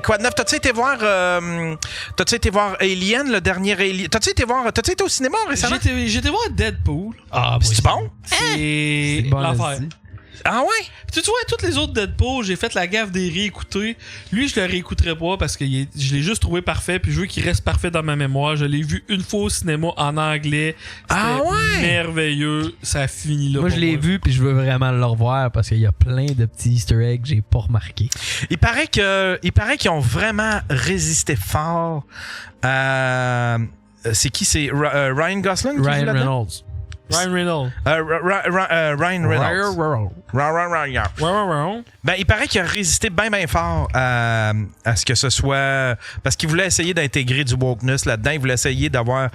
quoi de neuf? T'as-tu été voir Alien, le dernier Alien? T'as-tu été au cinéma récemment? J'ai été voir Deadpool. C'est bon? C'est bon, l'enfer. Ah ouais? Tu vois, toutes les autres Deadpool, j'ai fait la gaffe des réécouter. Lui, je le réécouterai pas parce que je l'ai juste trouvé parfait, puis je veux qu'il reste parfait dans ma mémoire. Je l'ai vu une fois au cinéma en anglais. C'était merveilleux. Ça a fini là. Moi, je l'ai vu, puis je veux vraiment le revoir parce qu'il y a plein de petits Easter eggs que j'ai pas remarqué. Il paraît qu'ils ont vraiment résisté fort à... C'est qui? C'est Ryan Gosling? Ryan Reynolds. Ryan Reynolds. Ryan Reynolds. Ben, il paraît qu'il a résisté bien fort à ce que ce soit... Parce qu'il voulait essayer d'intégrer du wokeness là-dedans. Il voulait essayer d'avoir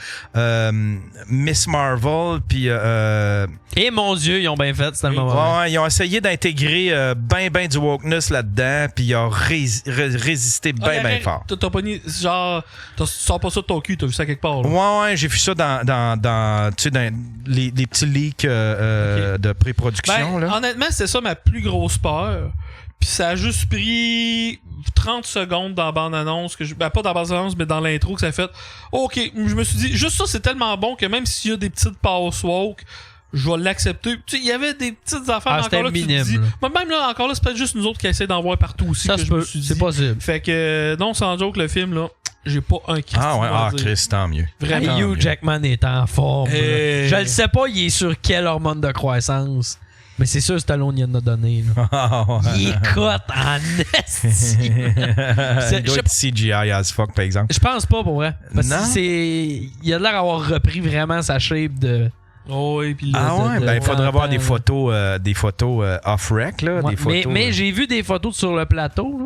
Miss Marvel, puis... Et mon Dieu, ils ont bien fait, c'était le moment. Ouais, ils ont essayé d'intégrer ben du wokeness là-dedans, puis il a résisté bien fort. T'as pas ni... Genre... Tu sors pas ça de ton cul, t'as vu ça quelque part, là. Ouais, j'ai vu ça dans tu sais, dans les petits leaks de pré-production. Ben, là. Honnêtement, c'était ça ma plus grosse peur. Puis ça a juste pris 30 secondes dans la bande-annonce, pas dans la bande-annonce, mais dans l'intro, que ça a fait OK, je me suis dit, juste ça, c'est tellement bon que même s'il y a des petites passes woke, je vais l'accepter. Tu sais, il y avait des petites affaires encore là que minime, tu te dis. là. Même là, encore là, c'est peut-être juste nous autres qui essaient d'en voir partout aussi. Ça que se je me peut, suis dit. c'est possible. Fait que, non, sans joke, le film, là, j'ai pas un Christ. Chris, tant mieux. Vraiment. Hugh Jackman est en forme. Hey. Je le sais pas, il est sur quelle hormone de croissance. Mais c'est sûr, Stallone y en a donné. Là. Il est cote en esti. Il doit être CGI as fuck, par exemple. Je pense pas, pour vrai. Parce Non? que il a l'air d'avoir repris vraiment sa shape de... Oh, et puis Il faudrait voir des photos off-rec, là. Ouais, des photos, mais j'ai vu des photos sur le plateau, là,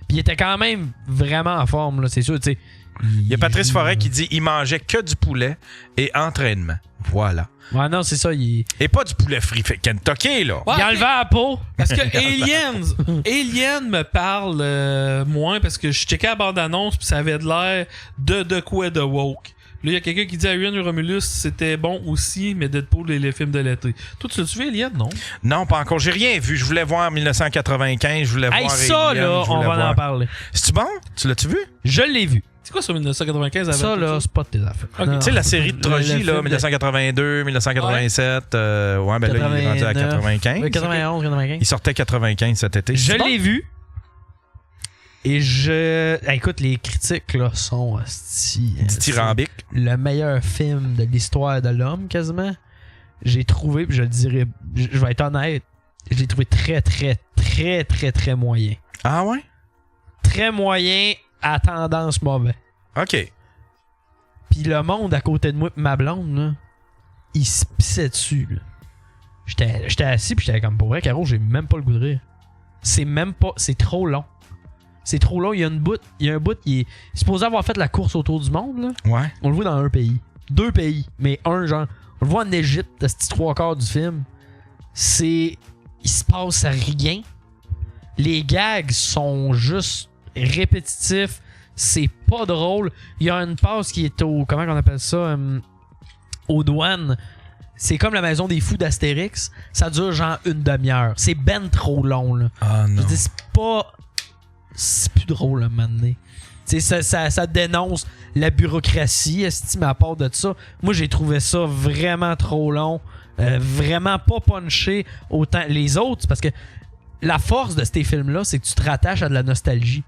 puis il était quand même vraiment en forme, là, c'est sûr, tu sais. Il y a Patrice Forêt qui dit il mangeait que du poulet et entraînement. Voilà. Ouais, non, c'est ça, il... Et pas du poulet frit fait Kentucky, là. Ouais, il enlevait la peau. Parce que Alien me parle moins parce que je checkais la bande-annonce puis ça avait de l'air de quoi de woke. Là, il y a quelqu'un qui dit à Ewan Romulus c'était bon aussi, mais Deadpool et les films de l'été. Toi, tu l'as-tu vu, Alien, non? Non, pas encore. J'ai rien vu. Je voulais voir 1995, je voulais voir ça, Alien, là, on va en parler. C'est-tu bon? Tu l'as-tu vu? Je l'ai vu. C'est quoi sur 1995 avec Ça, là, c'est pas de tes affaires. Okay. Tu sais, la série de trilogie, là, 1982, 1987, là, il est rendu à 95. 91, 95. Il sortait 95 cet été. Je l'ai vu. Et écoute, les critiques, là, sont dithyrambiques. Le meilleur film de l'histoire de l'homme, quasiment. J'ai trouvé, puis je le dirais, je vais être honnête, je l'ai trouvé très, très, très, très, très moyen. Ah ouais? Très moyen, à tendance mauvaise. OK. Puis le monde à côté de moi, ma blonde, là, il se pissait dessus, là. J'étais assis, puis j'étais comme, pour vrai, Caro, j'ai même pas le goût de rire. C'est trop long. C'est trop long. Il y a un bout, il est supposé avoir fait la course autour du monde, là. Ouais. On le voit dans un pays. 2 pays, mais un genre. On le voit en Égypte, ce petit 3/4 du film. Il se passe rien. Les gags sont juste répétitifs. C'est pas drôle. Il y a une passe qui est au... Comment on appelle ça? Aux douanes. C'est comme la maison des fous d'Astérix. Ça dure genre une demi-heure. C'est ben trop long, là. Ah non. Je dis, c'est pas... C'est plus drôle, à un moment donné. Ça dénonce la bureaucratie, estime à part de ça. Moi, j'ai trouvé ça vraiment trop long. Vraiment pas punché autant les autres. Parce que la force de ces films-là, c'est que tu te rattaches à de la nostalgie.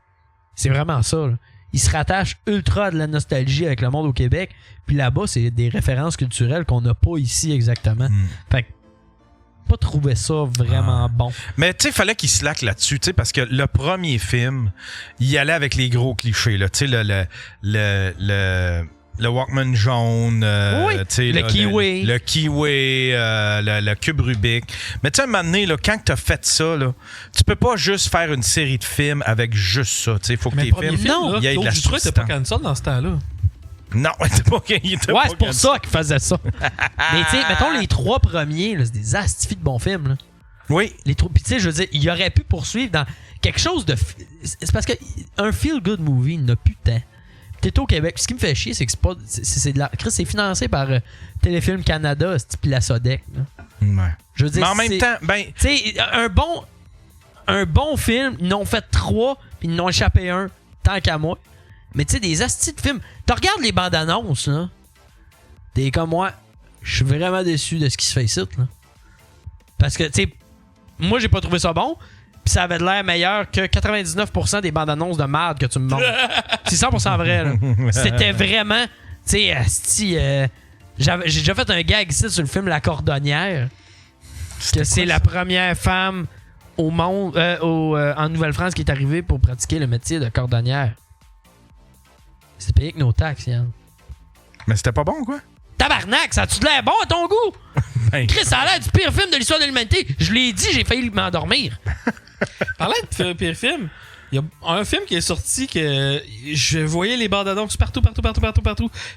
C'est vraiment ça, là. Ils se rattachent ultra à de la nostalgie avec le monde au Québec. Puis là-bas, c'est des références culturelles qu'on n'a pas ici exactement. Fait que pas trouvé ça vraiment bon. Mais tu sais, fallait qu'il slack là-dessus, tu sais, parce que le premier film, il allait avec les gros clichés, là, tu sais, le Walkman jaune, oui, le kiwi. Le kiwi, le cube Rubik. Mais tu sais, à un moment donné, là, quand t'as fait ça, là, tu peux pas juste faire une série de films avec juste ça. Tu sais, il faut que tes films, non, il y ait de la substance. C'était pas cancel dans ce temps-là. Non, c'est pas qu'il était pas c'est pour ça qu'il faisait ça. Mais tu sais, mettons les 3 premiers, là, c'est des astifies de bons films. Là. Oui. Puis tu sais, je veux dire, il aurait pu poursuivre dans quelque chose de... C'est parce que un feel-good movie n'a plus de temps. T'es au Québec. Puis ce qui me fait chier, c'est que c'est pas... C'est de la... Chris, c'est financé par Téléfilm Canada, puis la Sodec. Là. Ouais. Je veux dire, mais en même temps, ben... Tu sais, un bon film, ils en ont fait 3, puis ils en ont échappé un. tant qu'à moi. Mais tu sais, des astis de films. Tu regardes les bandes annonces, là. T'es comme moi. Je suis vraiment déçu de ce qui se fait ici, là. Parce que, tu sais, moi, j'ai pas trouvé ça bon. Puis ça avait de l'air meilleur que 99% des bandes annonces de merde que tu me montres. C'est 100% vrai, là. C'était vraiment. Tu sais, asti. J'ai déjà fait un gag ici sur le film La Cordonnière. Que c'est la première femme au monde, en Nouvelle-France qui est arrivée pour pratiquer le métier de cordonnière. C'était payé avec nos taxes, Yann. Mais c'était pas bon, quoi? Tabarnak, ça a-tu de l'air bon à ton goût? Ben, Chris, ça a l'air du pire film de l'histoire de l'humanité. Je l'ai dit, j'ai failli m'endormir. Parlant de pire film, il y a un film qui est sorti que je voyais les bandes annonces partout,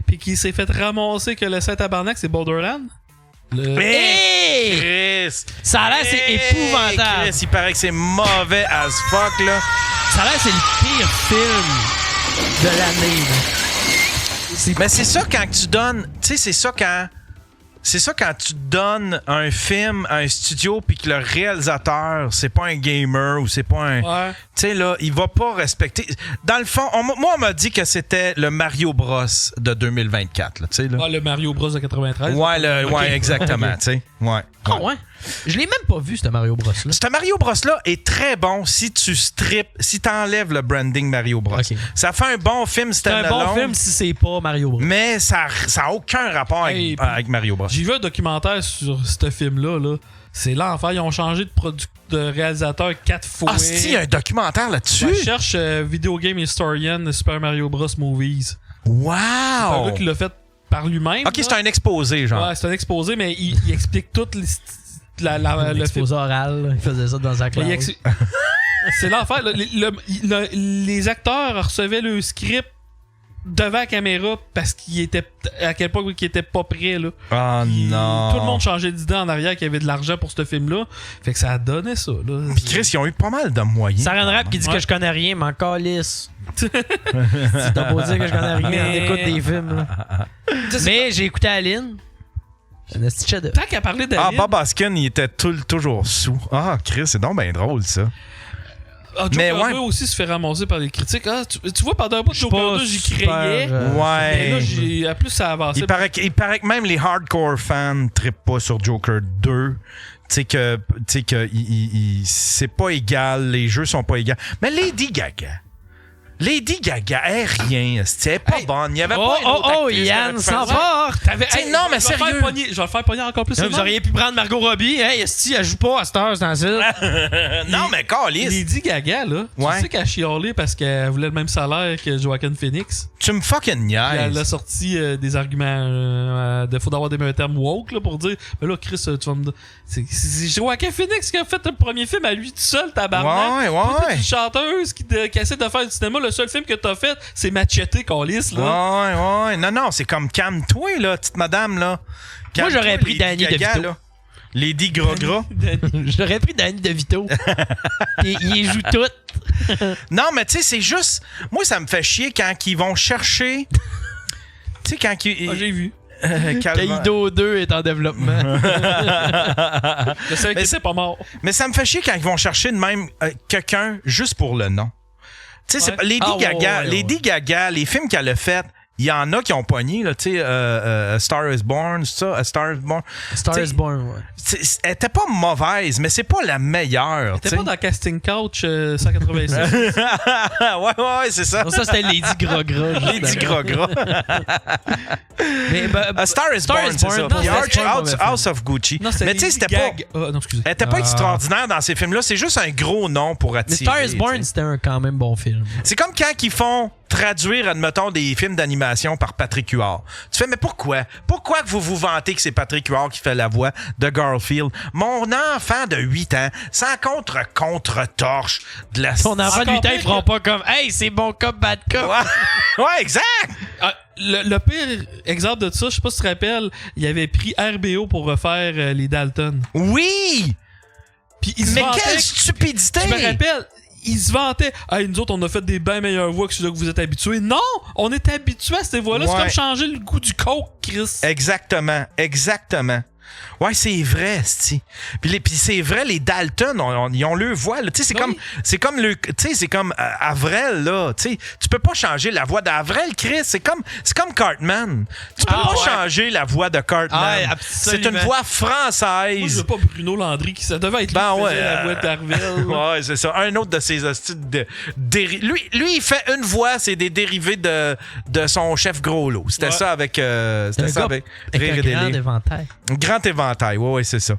puis qui s'est fait ramasser que le 7 tabarnak, c'est Borderland. Hey! Chris! Ça a l'air, c'est épouvantable. Chris, il paraît que c'est mauvais as fuck, là. Ça a l'air, c'est le pire film de l'année, là. Mais c'est ça quand tu donnes... Tu sais, c'est ça quand tu donnes un film à un studio puis que le réalisateur, c'est pas un gamer ou c'est pas un... Ouais. Tu sais, là, il va pas respecter... Dans le fond, moi, on m'a dit que c'était le Mario Bros de 2024, là, tu sais, là. Ah, le Mario Bros de 93. Ouais, exactement, tu sais. Ouais. Ah ouais? Je l'ai même pas vu, ce Mario Bros là. Ce Mario Bros-là est très bon si tu si t'enlèves le branding Mario Bros. Ok. Ça fait un bon film C'est un standalone. bon film si c'est pas Mario Bros. Mais ça a aucun rapport avec Mario Bros. J'ai vu un documentaire sur ce film-là. Là. C'est l'enfer. Ils ont changé de réalisateur 4 fois. Ah, c'est il y a un documentaire là-dessus? Je cherche Video Game Historian Super Mario Bros. Movies. Wow! C'est un gars qui l'a fait par lui-même. Ok, c'est un exposé, genre. Ouais, c'est un exposé, mais il explique tout le film. L'exposé oral, là, il faisait ça dans sa classe. C'est l'enfer. Les acteurs recevaient le script devant la caméra parce qu'ils étaient à quel point qu'ils étaient pas prêts, là. Oh non! Tout le monde changeait d'idée en arrière qu'il y avait de l'argent pour ce film-là. Fait que ça a donné ça, là. Puis Chris, ils ont eu pas mal de moyens. Sarah Rap qui dit que je connais rien, mais encore lisse. Si t'as beau dire que je connais rien, on écoute des films, là. Mais j'ai écouté Aline. Un esti chef-d'œuvre. Tant qu'à parler d'Aline... Ah, Bob Hoskin, il était toujours sous. Ah, Chris, c'est donc bien drôle, ça. Mais ouais. aussi se fait ramasser par les critiques. Ah, tu vois, pendant un bout de Joker 2, j'y crayais. Mais là, plus ça avançait. Il paraît que même les hardcore fans trippent pas sur Joker 2. Tu sais que c'est pas égal, les jeux sont pas égaux. Mais Lady Gaga est rien, c'était pas bonne. Il y avait pas une autre actrice Yann s'emporte! Non, mais sérieux. Je vais le faire pogner encore plus. Vous auriez pu prendre Margot Robbie. Hey, esti, elle joue pas à cette heure, c'est dans le Non, mais câlisse. Lady Gaga, là, Ouais. tu sais qu'elle a chialé parce qu'elle voulait le même salaire que Joaquin Phoenix. Tu me fucking Puis elle a niaises. sorti des arguments de faut d'avoir des termes woke là, pour dire mais là Chris tu vas me c'est Joaquin Phoenix qui a fait le premier film à lui tout seul tabarnak. Ouais. Une chanteuse qui essaie de faire du cinéma, le seul film que t'as fait c'est Machete Callis là. Ouais. Non, c'est comme calme-toi, là, petite madame, là. Moi, j'aurais pris Danny DeVito. Là. Lady Gras. J'aurais pris Danny DeVito. Il joue tout. Non, mais tu sais, c'est juste... Moi, ça me fait chier quand ils vont chercher... Tu sais, quand ils... J'ai vu. Kaido 2 est en développement. Je savais que c'est pas mort. Mais ça me fait chier quand ils vont chercher de même quelqu'un juste pour le nom. Tu sais, Ouais. Lady Gaga, les films qu'elle a fait, il y en a qui ont pogné, là, tu sais, A Star is Born, c'est ça? A Star is Born. Star is Born, ouais. Elle était pas mauvaise, mais c'est pas la meilleure. T'es pas dans Casting Couch 186. ouais, c'est ça. Non, ça, c'était Lady Gras. Lady Gras. Mais, A Star is Born, c'est ça. non, Puis c'était pas un mauvais House of Gucci. Non, Mais tu sais, c'était pas... non, excusez. Elle était pas extraordinaire dans ces films-là. C'est juste un gros nom pour mais attirer. Star is Born, t'sais. c'était un quand même bon film. C'est comme quand ils font traduire, admettons, des films d'animation par Patrick Huard. Tu fais, mais pourquoi? Pourquoi que vous vous vantez que c'est Patrick Huard qui fait la voix de Garfield? Mon enfant de 8 ans, sans contre-torche de la... Ton enfant de 8 ans, pire ils feront pas comme « Hey, c'est bon cop, bad cop! » Ouais, exact! Le pire exemple de ça, je sais pas si tu te rappelles, il avait pris RBO pour refaire les Dalton. Oui! Puis il se Mais vantait- quelle stupidité! Je me rappelle, il se vantait. Hey, nous autres, on a fait des bien meilleures voix que ceux que vous êtes habitués. Non! On est habitués à ces voix-là. Ouais. C'est comme changer le goût du coke, Chris. Exactement. Ouais, c'est vrai, c'ti. Puis c'est vrai, les Dalton, ils ont le voix. Tu sais, c'est comme Avril, là. Tu sais, tu peux pas changer la voix d'Avril, Chris. C'est comme Cartman. Tu peux pas changer la voix de Cartman. C'est une voix française. Moi, je veux pas Bruno Landry, qui ça devait être lui qui faisait la voix d'Arville. Ouais, c'est ça. Un autre de ses hosties lui, il fait une voix, c'est des dérivés de son chef Gros-Lot. C'était ça avec Rire et Délire. Grand éventail. Grand éventail, ouais, c'est ça.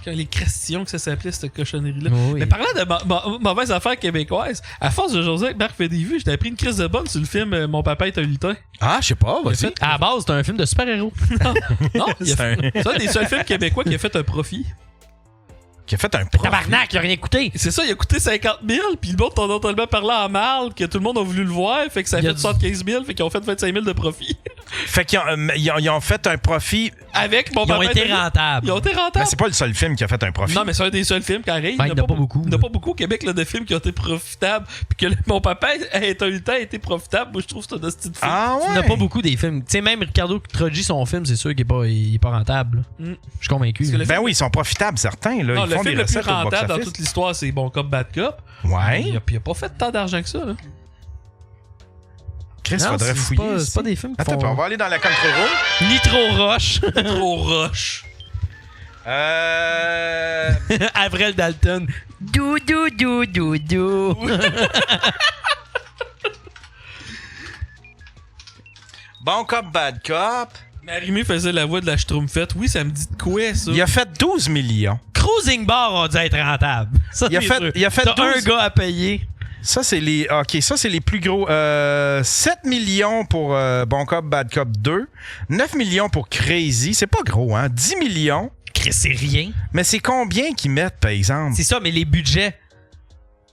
Les Crestillons, que ça s'appelait, cette cochonnerie-là. Oui. Mais parlant de mauvaises affaires québécoises, à force de jaser avec Marc Fédévu, j'étais appris une crise de bonne sur le film Mon papa est un lutin. Ah, je sais pas, vas-y. À la base, c'est un film de super-héros. Non, c'est un des seuls films québécois qui a fait un profit. Qui a fait un profit. Tabarnak, il a rien écouté. C'est ça, il a coûté 50 000, puis le monde t'en a tellement parlé en mal que tout le monde a voulu le voir, fait que ça a fait 75 000, fait qu'ils ont fait 25 000 de profit. Fait qu'ils ont fait un profit. Avec Mon Ils ont papa été est un rentables. Ils ont été Mais rentables. c'est pas le seul film qui a fait un profit. Non, mais c'est un des seuls films qui arrive. Ben, il n'y en a pas beaucoup. Il n'y en a pas beaucoup au Québec là, de films qui ont été profitables. Puis que Mon papa est un lutin a été profitable. Moi, je trouve que c'est un style de film. Ah ouais? Il n'y en a pas beaucoup des films. Tu sais, même Ricardo Trogi, son film, c'est sûr qu'il est pas rentable. Mm. Je suis convaincu. Parce que le Ben film- oui, ils sont profitables, certains. Là. Non, Ils le font film des le plus recettes au rentable dans box-office. toute l'histoire, c'est Bon Cop, Bad Cop. Ouais. Il a pas fait tant d'argent que ça. Là. Chris, Non, faudrait c'est fouiller. pas- c'est ici. pas des films qui Attends, font- on va aller dans la control room. Nitro Roche. Trop rush. Avril Dalton. Dou. Bon cop, bad cop. Marimé faisait la voix de la Schtroumpfette. Oui, ça me dit de quoi, ça? Il a fait 12 millions. Cruising Bar a dû être rentable. Ça, Il a c'est fait- sûr. il a fait T'as 12. un gars à payer. Ça, c'est les. OK, ça, c'est les plus gros. 7 millions pour Bon Cop, Bad Cop 2. 9 millions pour Crazy. C'est pas gros, hein? 10 millions. Chris, c'est rien. Mais c'est combien qu'ils mettent, par exemple? C'est ça, mais les budgets.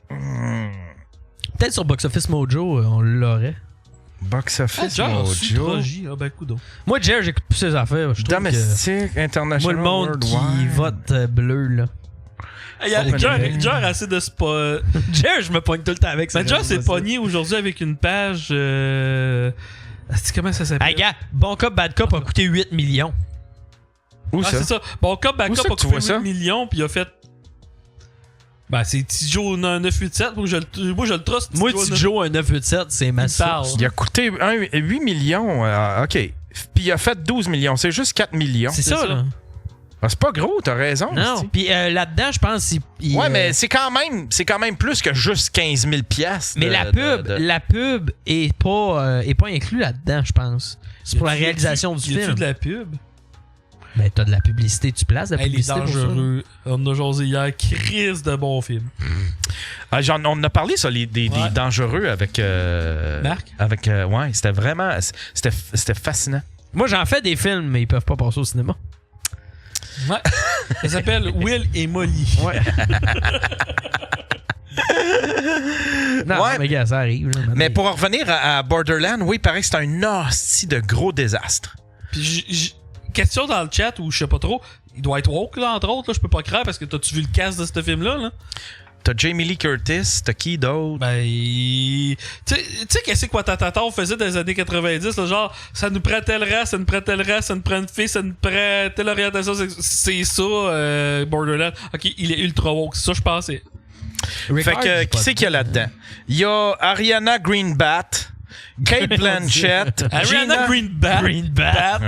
Peut-être sur Box Office Mojo, on l'aurait. Box Ah, Office genre, Mojo. Trogi. Ah, ben, coudonc. Moi, Jer, j'écoute plus ses affaires. Je trouve que... Domestique, Moi, international, le monde qui worldwide. vote bleu, là. Jer a assez de spot. Jer, je me pogne tout le temps avec ça. Mais Jer s'est pogné aujourd'hui avec une page. Comment ça s'appelle? Hey, gars, Bon Cop, Bad Cop a coûté 8 millions. Où Ah, ça? c'est ça. Bon, Cop, Bad Où Cop ça a que tu coupé vois ça? 8 millions, puis il a fait. Ben, c'est Tijo 987. Moi, je le trust. Moi, Tijo, un 987, c'est ma parle. source. Il a coûté 8 millions. OK. Puis il a fait 12 millions. C'est juste 4 millions. C'est C'est ça, ça. là. Ah, c'est pas gros, t'as raison. Non. c'est-tu. Puis là-dedans, je pense qu'il. Ouais, mais c'est quand même plus que juste 15 000 piastres. Mais la pub est pas inclus là-dedans, je pense. C'est pour la réalisation du Y a-tu film. de la pub? Ben, t'as de la publicité, tu places de la Hey, les publicité pour ça. dangereux. On a jasé hier. Crise de bon film. Ah, on a parlé, ça, des Ouais. dangereux avec. Marc? Avec. Ouais, c'était vraiment. C'était fascinant. Moi, j'en fais des films, mais ils peuvent pas passer au cinéma. Ouais. Ça s'appelle Will et Molly. Ouais. Non, Ouais. mais gars, ça arrive. Là, Mais pour en revenir à Borderland, oui, il paraît que c'est un hostie de gros désastre. Puis question dans le chat où je sais pas trop. Il doit être woke, là, entre autres. Là, je peux pas croire parce que t'as-tu vu le cast de ce film-là? Là? T'as Jamie Lee Curtis, t'as qui d'autre? Ben, tu sais qu'est-ce que Watatata faisait dans les années 90, là, genre, ça nous prend telle race, ça nous prend telle race, ça nous prend une fille, ça nous prend telle orientation, c'est ça, Borderland. Ok, il est ultra woke, c'est ça je pensais. Fait que, qui c'est qu'il y a là-dedans? Il y a Ariana Greenbat, Kate Blanchett, Ariana Greenbat.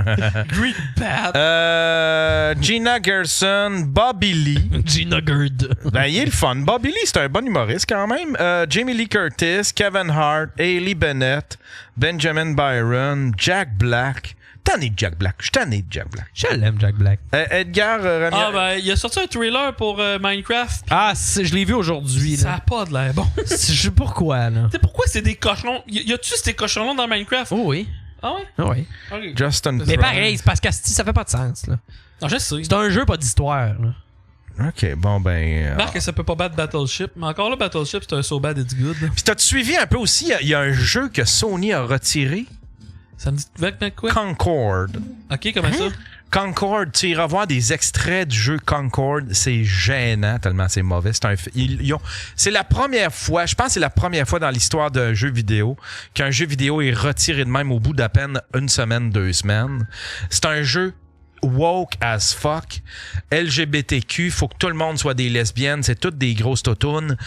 Gina Gerson, Bobby Lee. Gina Gerd. Ben, il est le fun. Bobby Lee, c'est un bon humoriste quand même. Jamie Lee Curtis, Kevin Hart, Hailey Bennett, Benjamin Byron, Jack Black. Tanné de Jack Black. Je suis tanné de Jack Black. Je l'aime, Jack Black. Edgar Ramirez. Ah ben, il a sorti un trailer pour Minecraft. Ah, je l'ai vu aujourd'hui. Ça là. a pas de l'air bon. Je sais pourquoi, là. Tu sais pourquoi c'est des cochons? Y a-tu ces cochons-là dans Minecraft? Oh oui. Ah ouais? Oh oui. Ok. Justin Mais Theroux. pareil, c'est parce qu'Asti, ça fait pas de sens, là. Non, je sais. C'est un jeu, pas d'histoire, là. OK, bon ben... Marc, ça peut pas battre Battleship, mais encore là, Battleship, c'est un so bad it's good. Puis t'as-tu suivi un peu aussi, il y a un jeu que Sony a retiré, Ça me dit quoi? Concord. Ok, comment ça? Concord, tu iras voir des extraits du jeu Concord, c'est gênant tellement c'est mauvais. C'est la première fois, je pense que c'est la première fois dans l'histoire d'un jeu vidéo qu'un jeu vidéo est retiré de même au bout d'à peine une semaine, 2 semaines. C'est un jeu woke as fuck. LGBTQ, faut que tout le monde soit des lesbiennes. C'est toutes des grosses totounes.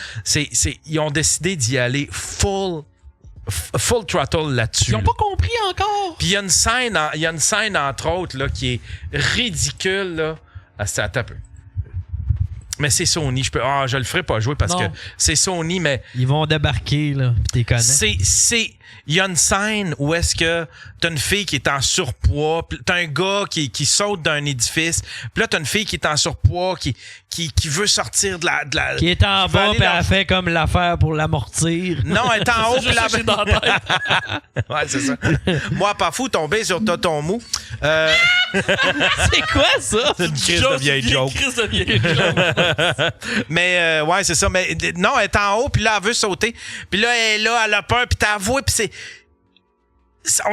Ils ont décidé d'y aller full throttle là-dessus. Ils ont pas compris encore. Puis il y a une scène, entre autres, là, qui est ridicule. Là. Attends un peu. Mais c'est Sony. Je le ferai pas jouer parce que c'est Sony, mais... Ils vont débarquer, là, pis t'es connais. Il y a une scène où est-ce que t'as une fille qui est en surpoids, pis t'as un gars qui saute d'un édifice, puis là t'as une fille qui est en surpoids, qui veut sortir de la qui est en bas, puis elle fait comme l'affaire pour l'amortir. Non, elle est en haut, puis J'ai dans la tête. Ouais, c'est ça. Moi, pas fou, tomber sur ton mou. C'est quoi ça? C'est une crise de vieille joke. Crise de vieille joke. Mais ouais, c'est ça. Mais non, elle est en haut, puis là, elle veut sauter. Puis là, elle a peur, puis t'as avoué, puis c'est... Ça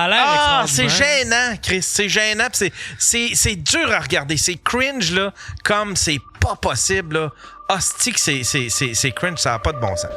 a l'air c'est gênant, Chris. C'est gênant, puis c'est dur à regarder. C'est cringe, là, comme c'est pas possible, là. Hostie que c'est cringe, ça n'a pas de bon sens.